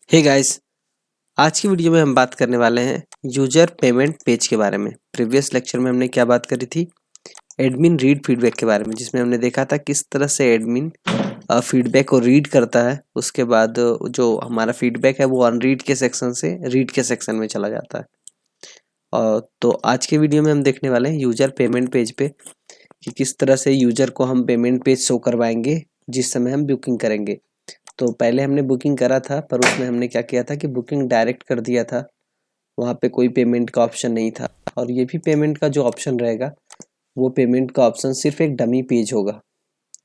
Hey guys, आज की video में हम बात करने वाले हैं यूजर पेमेंट पेज के बारे में। प्रीवियस लेक्चर में हमने क्या बात करी थी? एडमिन रीड फीडबैक के बारे में, जिसमें हमने देखा था किस तरह से एडमिन फीडबैक को रीड करता है। उसके बाद जो हमारा फीडबैक है वो अनरीड के सेक्शन से रीड के सेक्शन में चला जाता है। तो आज के वीडियो में हम देखने वाले हैं यूजर पेमेंट पेज पे कि किस तरह से यूजर को हम पेमेंट पेज शो करवाएंगे जिस समय हम बुकिंग करेंगे। तो पहले हमने बुकिंग करा था, पर उसमें हमने क्या किया था कि बुकिंग डायरेक्ट कर दिया था। वहाँ पे कोई पेमेंट का ऑप्शन नहीं था, और ये भी पेमेंट का जो ऑप्शन रहेगा वो पेमेंट का ऑप्शन सिर्फ एक डमी पेज होगा।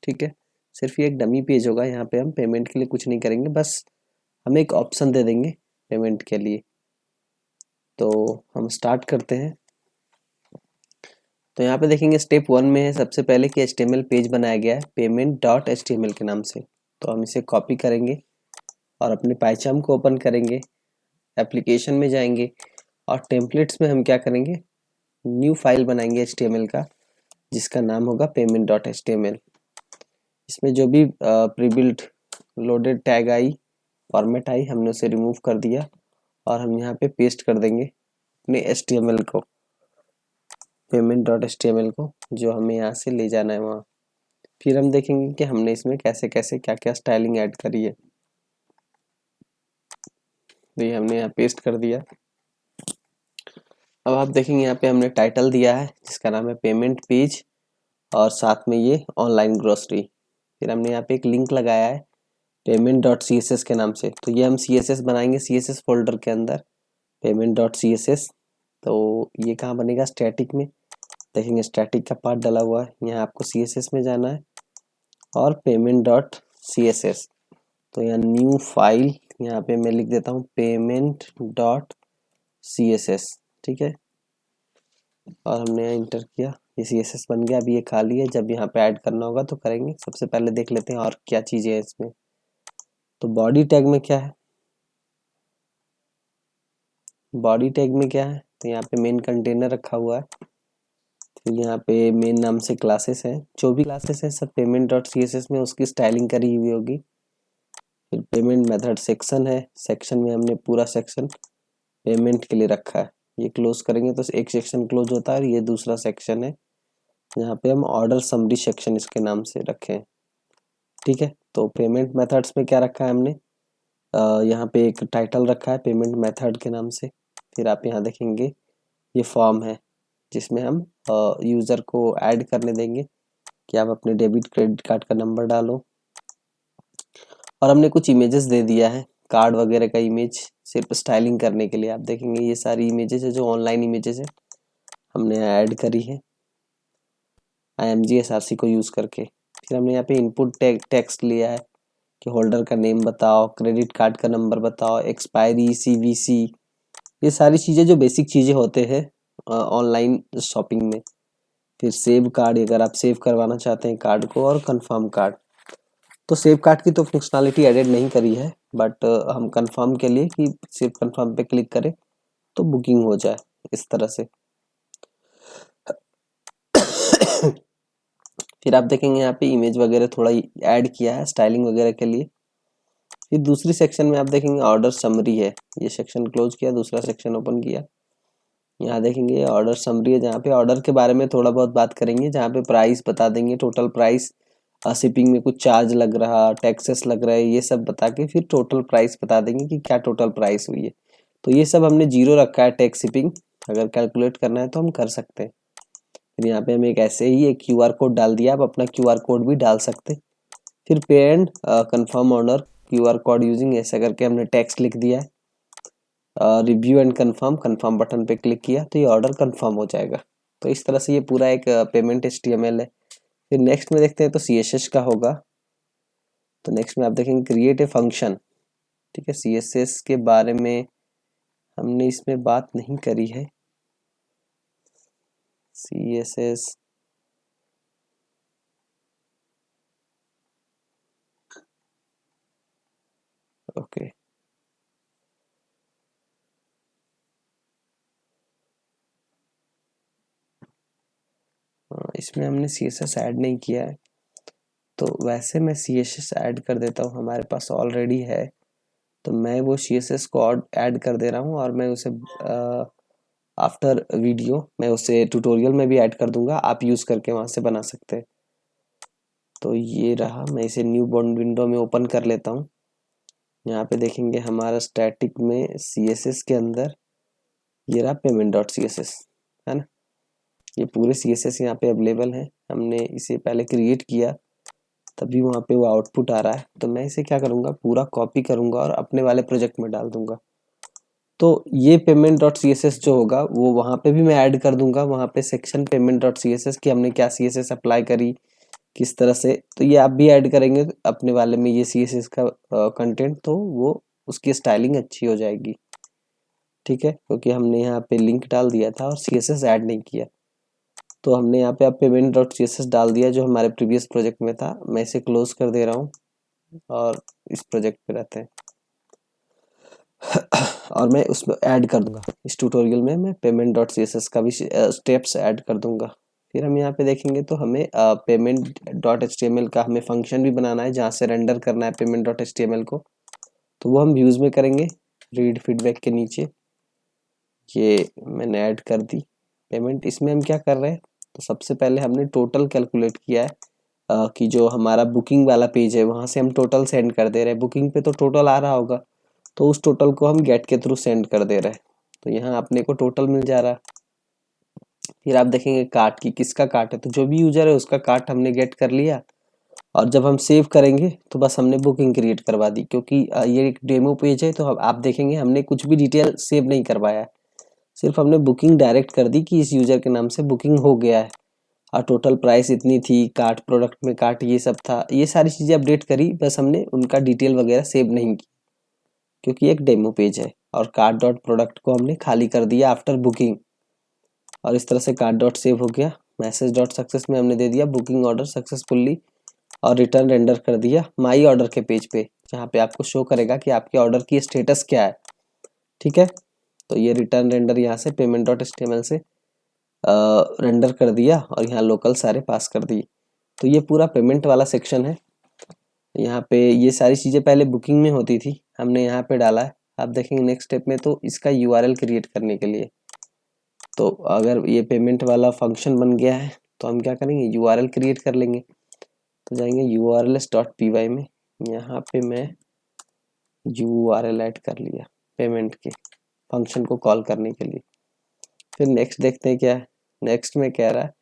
ठीक है, सिर्फ ये एक डमी पेज होगा। यहाँ पे हम पेमेंट के लिए कुछ नहीं करेंगे, बस हम एक ऑप्शन दे देंगे पेमेंट के लिए। तो हम स्टार्ट करते हैं। तो यहाँ पे देखेंगे स्टेप 1 में है सबसे पहले कि HTML पेज बनाया गया है payment.html के नाम से। तो हम इसे कॉपी करेंगे और अपने पाइचाम को ओपन करेंगे, एप्लीकेशन में जाएंगे और टेम्पलेट्स में हम क्या करेंगे, न्यू फाइल बनाएंगे HTML का, जिसका नाम होगा payment.html। इसमें जो भी प्रीबिल्ट लोडेड टैग आई, फॉर्मेट आई, हमने उसे रिमूव कर दिया और हम यहाँ पे पेस्ट कर देंगे अपने HTML को, payment.html को, जो हमें यहाँ से ले जाना है वहाँ। फिर हम देखेंगे कि हमने इसमें कैसे कैसे क्या क्या स्टाइलिंग ऐड करी है। तो ये हमने यहाँ पेस्ट कर दिया। अब आप देखेंगे यहाँ पे हमने टाइटल दिया है जिसका नाम है पेमेंट पेज, और साथ में ये ऑनलाइन ग्रोसरी। फिर हमने यहाँ पे एक लिंक लगाया है payment.css के नाम से। तो ये हम CSS बनाएंगे CSS फोल्डर के अंदर, payment.css। तो ये कहाँ बनेगा? स्टैटिक में। देखेंगे स्टैटिक का पार्ट डला हुआ है, यहाँ आपको CSS में जाना है और payment.css। तो यहाँ न्यू फाइल, यहाँ पे मैं लिख देता हूँ payment.css। ठीक है, और हमने यहाँ इंटर किया, ये CSS बन गया। अभी ये खाली है, जब यहाँ पे ऐड करना होगा तो करेंगे। सबसे पहले देख लेते हैं और क्या चीज़ें है इसमें। तो बॉडी टैग में क्या है? बॉडी टैग में क्या है? तो यहाँ पे मेन कंटेनर रखा हुआ है। फिर यहाँ पे मेन नाम से क्लासेस है, जो भी क्लासेस है सब payment.css में उसकी स्टाइलिंग करी हुई होगी। फिर पेमेंट मेथड सेक्शन है, सेक्शन में हमने पूरा सेक्शन पेमेंट के लिए रखा है। ये क्लोज करेंगे तो एक सेक्शन क्लोज होता है, और ये दूसरा सेक्शन है यहाँ पे हम ऑर्डर समरी सेक्शन इसके नाम से रखे हैं। ठीक है, तो पेमेंट मेथड्स में क्या रखा है हमने, यहाँ पे एक टाइटल रखा है पेमेंट मेथड के नाम से। फिर आप यहाँ देखेंगे ये फॉर्म है जिसमें हम यूज़र को ऐड करने देंगे कि आप अपने डेबिट क्रेडिट कार्ड का नंबर डालो। और हमने कुछ इमेजेस दे दिया है, कार्ड वगैरह का इमेज, सिर्फ स्टाइलिंग करने के लिए। आप देखेंगे ये सारी इमेजेस है जो ऑनलाइन इमेजेस है, हमने ऐड करी है IMG SRC को यूज़ करके। फिर हमने यहाँ पे इनपुट टेक्स्ट लिया है कि होल्डर का नेम बताओ, क्रेडिट कार्ड का नंबर बताओ, एक्सपायरी, CVC, ये सारी चीज़ें जो बेसिक चीज़ें होते हैं ऑनलाइन शॉपिंग में। फिर सेव कार्ड, अगर आप सेव करवाना चाहते हैं कार्ड को, और कंफर्म कार्ड। तो सेव कार्ड की तो फंक्शनैलिटी एडेड नहीं करी है, बट हम कंफर्म के लिए कि सिर्फ कंफर्म पे क्लिक करें तो बुकिंग हो जाए, इस तरह से। फिर आप देखेंगे यहाँ पे इमेज वगैरह थोड़ा ऐड किया है स्टाइलिंग वगैरह के लिए। फिर दूसरी सेक्शन में आप देखेंगे ऑर्डर समरी है, ये सेक्शन क्लोज किया, दूसरा सेक्शन ओपन किया। यहाँ देखेंगे ऑर्डर समरी है, जहाँ पे ऑर्डर के बारे में थोड़ा बहुत बात करेंगे, जहाँ पे प्राइस बता देंगे, टोटल प्राइस, शिपिंग में कुछ चार्ज लग रहा, टैक्सेस लग रहा है, ये सब बता के फिर टोटल प्राइस बता देंगे कि क्या टोटल प्राइस हुई है। तो ये सब हमने जीरो रखा है टैक्स शिपिंग, अगर कैलकुलेट करना है तो हम कर सकते हैं। फिर यहाँ पे हम एक ऐसे ही एक QR कोड डाल दिया, आप अपना QR कोड भी डाल सकते। फिर पे and confirm order QR code using, ऐसा करके हमने टेक्स्ट लिख दिया है। Review and confirm, confirm button पे क्लिक किया तो ये ऑर्डर कंफर्म हो जाएगा। तो इस तरह से ये पूरा एक पेमेंट HTML है। फिर नेक्स्ट में देखते हैं तो CSS का होगा। तो नेक्स्ट में आप देखेंगे क्रिएट ए फंक्शन। ठीक है, CSS के बारे में हमने इसमें बात नहीं करी है। CSS ओके, इसमें हमने CSS ऐड नहीं किया है, तो वैसे मैं CSS ऐड कर देता हूँ, हमारे पास ऑलरेडी है। तो मैं वो CSS को ऐड कर दे रहा हूँ और मैं उसे आफ्टर वीडियो मैं उसे ट्यूटोरियल में भी ऐड कर दूंगा, आप यूज़ करके वहाँ से बना सकते हैं। तो ये रहा, मैं इसे न्यू बॉन्ड विंडो में ओपन कर लेता हूँ। यहाँ पे देखेंगे हमारा स्टैटिक में CSS के अंदर ये रहा payment.css, है ना। ये पूरे CSS यहाँ पे अवेलेबल है, हमने इसे पहले क्रिएट किया तभी वहाँ पे वो आउटपुट आ रहा है। तो मैं इसे क्या करूँगा, पूरा कॉपी करूँगा और अपने वाले प्रोजेक्ट में डाल दूंगा। तो ये payment.css जो होगा वो वहाँ पे भी मैं ऐड कर दूंगा, वहाँ पे सेक्शन payment.css की हमने क्या CSS अप्लाई करी किस तरह से, तो ये आप भी ऐड करेंगे अपने वाले में ये CSS का कंटेंट, तो वो उसकी स्टाइलिंग अच्छी हो जाएगी। ठीक है, क्योंकि हमने यहाँ पे लिंक डाल दिया था और CSS ऐड नहीं किया, तो हमने यहाँ पे आप payment.css डाल दिया जो हमारे प्रीवियस प्रोजेक्ट में था। मैं इसे क्लोज कर दे रहा हूँ और इस प्रोजेक्ट पे रहते हैं और मैं उसमें ऐड कर दूंगा, इस ट्यूटोरियल में मैं payment.css का भी स्टेप्स ऐड कर दूंगा। फिर हम यहाँ पे देखेंगे तो हमें payment.html का हमें फंक्शन भी बनाना है जहाँ से रेंडर करना है payment.html को, तो वो हम व्यूज में करेंगे। रीड फीडबैक के नीचे ये मैंने ऐड कर दी पेमेंट। इसमें हम क्या कर रहे हैं, तो सबसे पहले हमने टोटल कैलकुलेट किया है कि जो हमारा बुकिंग वाला पेज है वहाँ से हम टोटल सेंड कर दे रहे हैं। बुकिंग पे तो टोटल आ रहा होगा, तो उस टोटल को हम गेट के थ्रू सेंड कर दे रहे हैं। तो यहाँ अपने को टोटल मिल जा रहा है। फिर आप देखेंगे कार्ट की किसका कार्ट है, तो जो भी यूजर है उसका कार्ट हमने गेट कर लिया और जब हम सेव करेंगे तो बस हमने बुकिंग क्रिएट करवा दी। क्योंकि ये एक डेमो पेज है तो आप देखेंगे हमने कुछ भी डिटेल सेव नहीं करवाया है, सिर्फ हमने बुकिंग डायरेक्ट कर दी कि इस यूजर के नाम से बुकिंग हो गया है और टोटल प्राइस इतनी थी, कार्ट प्रोडक्ट में कार्ट ये सब था, ये सारी चीज़ें अपडेट करी, बस हमने उनका डिटेल वगैरह सेव नहीं की क्योंकि एक डेमो पेज है। और कार्ट डॉट प्रोडक्ट को हमने खाली कर दिया आफ्टर बुकिंग और इस तरह से कार्ट डॉट सेव हो गया। मैसेज डॉट सक्सेस में हमने दे दिया बुकिंग ऑर्डर सक्सेसफुली और रिटर्न रेंडर कर दिया माई ऑर्डर के पेज पे, जहाँ पे आपको शो करेगा कि आपके ऑर्डर की स्टेटस क्या है। ठीक है, तो ये रिटर्न रेंडर यहाँ से payment.html से रेंडर कर दिया और यहाँ लोकल सारे पास कर दिए। तो ये पूरा पेमेंट वाला सेक्शन है। यहाँ पे ये सारी चीज़ें पहले बुकिंग में होती थी, हमने यहाँ पे डाला है। आप देखेंगे नेक्स्ट स्टेप में तो इसका URL क्रिएट करने के लिए, तो अगर ये पेमेंट वाला फंक्शन बन गया है तो हम क्या करेंगे, URL क्रिएट कर लेंगे। तो जाएंगे urls.py में, यहाँ पे मैं URL ऐड कर लिया पेमेंट के फंक्शन को कॉल करने के लिए। फिर नेक्स्ट देखते हैं क्या है। नेक्स्ट में कह रहा है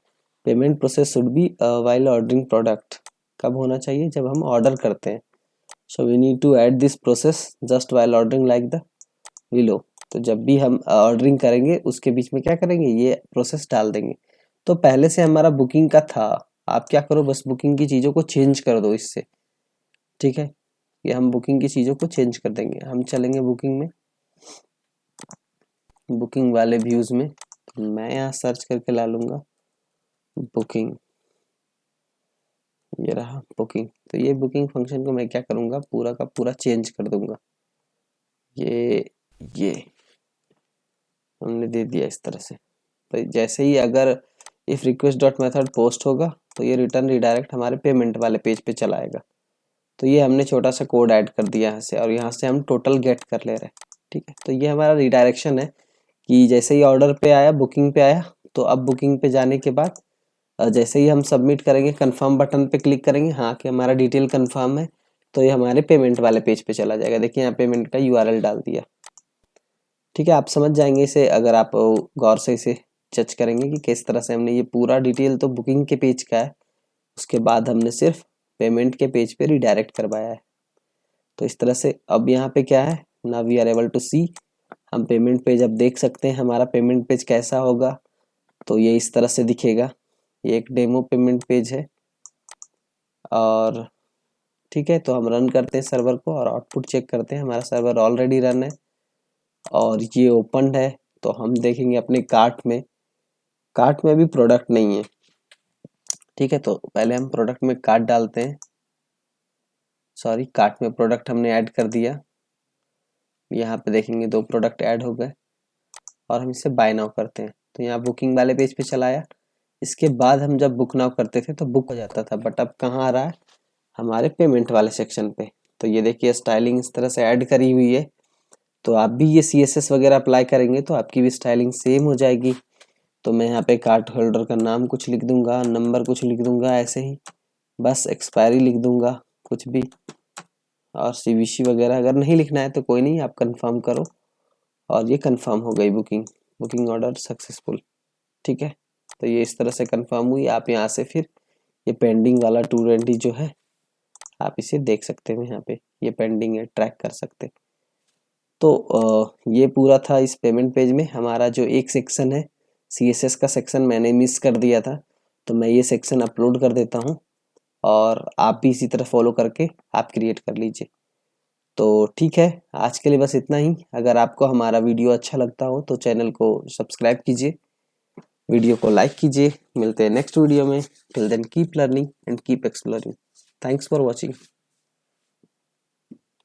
payment process should be while ordering product, कब होना चाहिए, जब हम ऑर्डर करते हैं। So we need to add this process just while ordering like the below. तो जब भी हम ऑर्डरिंग करेंगे उसके बीच में क्या करेंगे, ये प्रोसेस डाल देंगे। तो पहले से हमारा बुकिंग का था, आप क्या करो बस बुकिंग की चीज़ों को चेंज कर दो इससे। ठीक है, ये हम बुकिंग की चीज़ों को चेंज कर देंगे। हम चलेंगे बुकिंग में, बुकिंग वाले व्यूज़ में, तो मैं यहाँ सर्च करके ला लूँगा बुकिंग, ये रहा बुकिंग। तो ये बुकिंग फंक्शन को मैं क्या करूँगा, पूरा का पूरा चेंज कर दूंगा। ये हमने दे दिया इस तरह से। तो जैसे ही अगर if request dot method post होगा तो ये रिटर्न रिडायरेक्ट हमारे पेमेंट वाले पेज पे चला आएगा। तो ये हमने छोटा सा कोड ऐड कर दिया यहाँ से और यहाँ से हम टोटल गेट कर ले रहे हैं। ठीक है, तो ये हमारा रिडायरेक्शन है कि जैसे ही ऑर्डर पे आया, बुकिंग पे आया, तो अब बुकिंग पे जाने के बाद जैसे ही हम सबमिट करेंगे, कंफर्म बटन पे क्लिक करेंगे, हाँ कि हमारा डिटेल कंफर्म है, तो ये हमारे पेमेंट वाले पेज पे चला जाएगा। देखिए यहाँ पेमेंट का URL डाल दिया। ठीक है, आप समझ जाएंगे इसे अगर आप गौर से इसे जज करेंगे कि किस तरह से हमने ये पूरा डिटेल तो बुकिंग के पेज का है, उसके बाद हमने सिर्फ पेमेंट के पेज पे रिडायरेक्ट करवाया है। तो इस तरह से अब यहाँ पे क्या है, now we are able to see, हम पेमेंट पेज अब देख सकते हैं हमारा पेमेंट पेज कैसा होगा। तो ये इस तरह से दिखेगा, ये एक डेमो पेमेंट पेज है। और ठीक है, तो हम रन करते हैं सर्वर को और आउटपुट चेक करते हैं। हमारा सर्वर ऑलरेडी रन है और ये ओपन है। तो हम देखेंगे अपने कार्ट में अभी प्रोडक्ट नहीं है। ठीक है, तो पहले हम प्रोडक्ट में कार्ट डालते हैं, सॉरी कार्ट में प्रोडक्ट हमने ऐड कर दिया। यहाँ पे देखेंगे 2 प्रोडक्ट ऐड हो गए और हम इसे बाय नाउ करते हैं। तो यहाँ बुकिंग वाले पेज पे चला आया। इसके बाद हम जब बुक नाउ करते थे तो बुक हो जाता था, बट अब कहाँ आ रहा है, हमारे पेमेंट वाले सेक्शन पे। तो ये देखिए स्टाइलिंग इस तरह से ऐड करी हुई है। तो आप भी ये CSS वगैरह अप्लाई करेंगे तो आपकी भी स्टाइलिंग सेम हो जाएगी। तो मैं यहाँ पे कार्ड होल्डर का नाम कुछ लिख दूंगा, नंबर कुछ लिख दूंगा, ऐसे ही बस एक्सपायरी लिख दूंगा कुछ भी, और CVC वगैरह अगर नहीं लिखना है तो कोई नहीं, आप कंफर्म करो। और ये कंफर्म हो गई बुकिंग ऑर्डर सक्सेसफुल। ठीक है, तो ये इस तरह से कंफर्म हुई। आप यहाँ से फिर ये पेंडिंग वाला 220 जो है आप इसे देख सकते हैं, यहाँ पे ये पेंडिंग है, ट्रैक कर सकते हैं। तो ये पूरा था इस पेमेंट पेज में। हमारा जो एक सेक्शन है CSS का सेक्शन मैंने मिस कर दिया था, तो मैं ये सेक्शन अपलोड कर देता हूँ और आप भी इसी तरह फॉलो करके आप क्रिएट कर लीजिए। तो ठीक है, आज के लिए बस इतना ही। अगर आपको हमारा वीडियो अच्छा लगता हो तो चैनल को सब्सक्राइब कीजिए, वीडियो को लाइक कीजिए। मिलते हैं नेक्स्ट वीडियो में। Till then keep learning and keep exploring. Thanks for watching.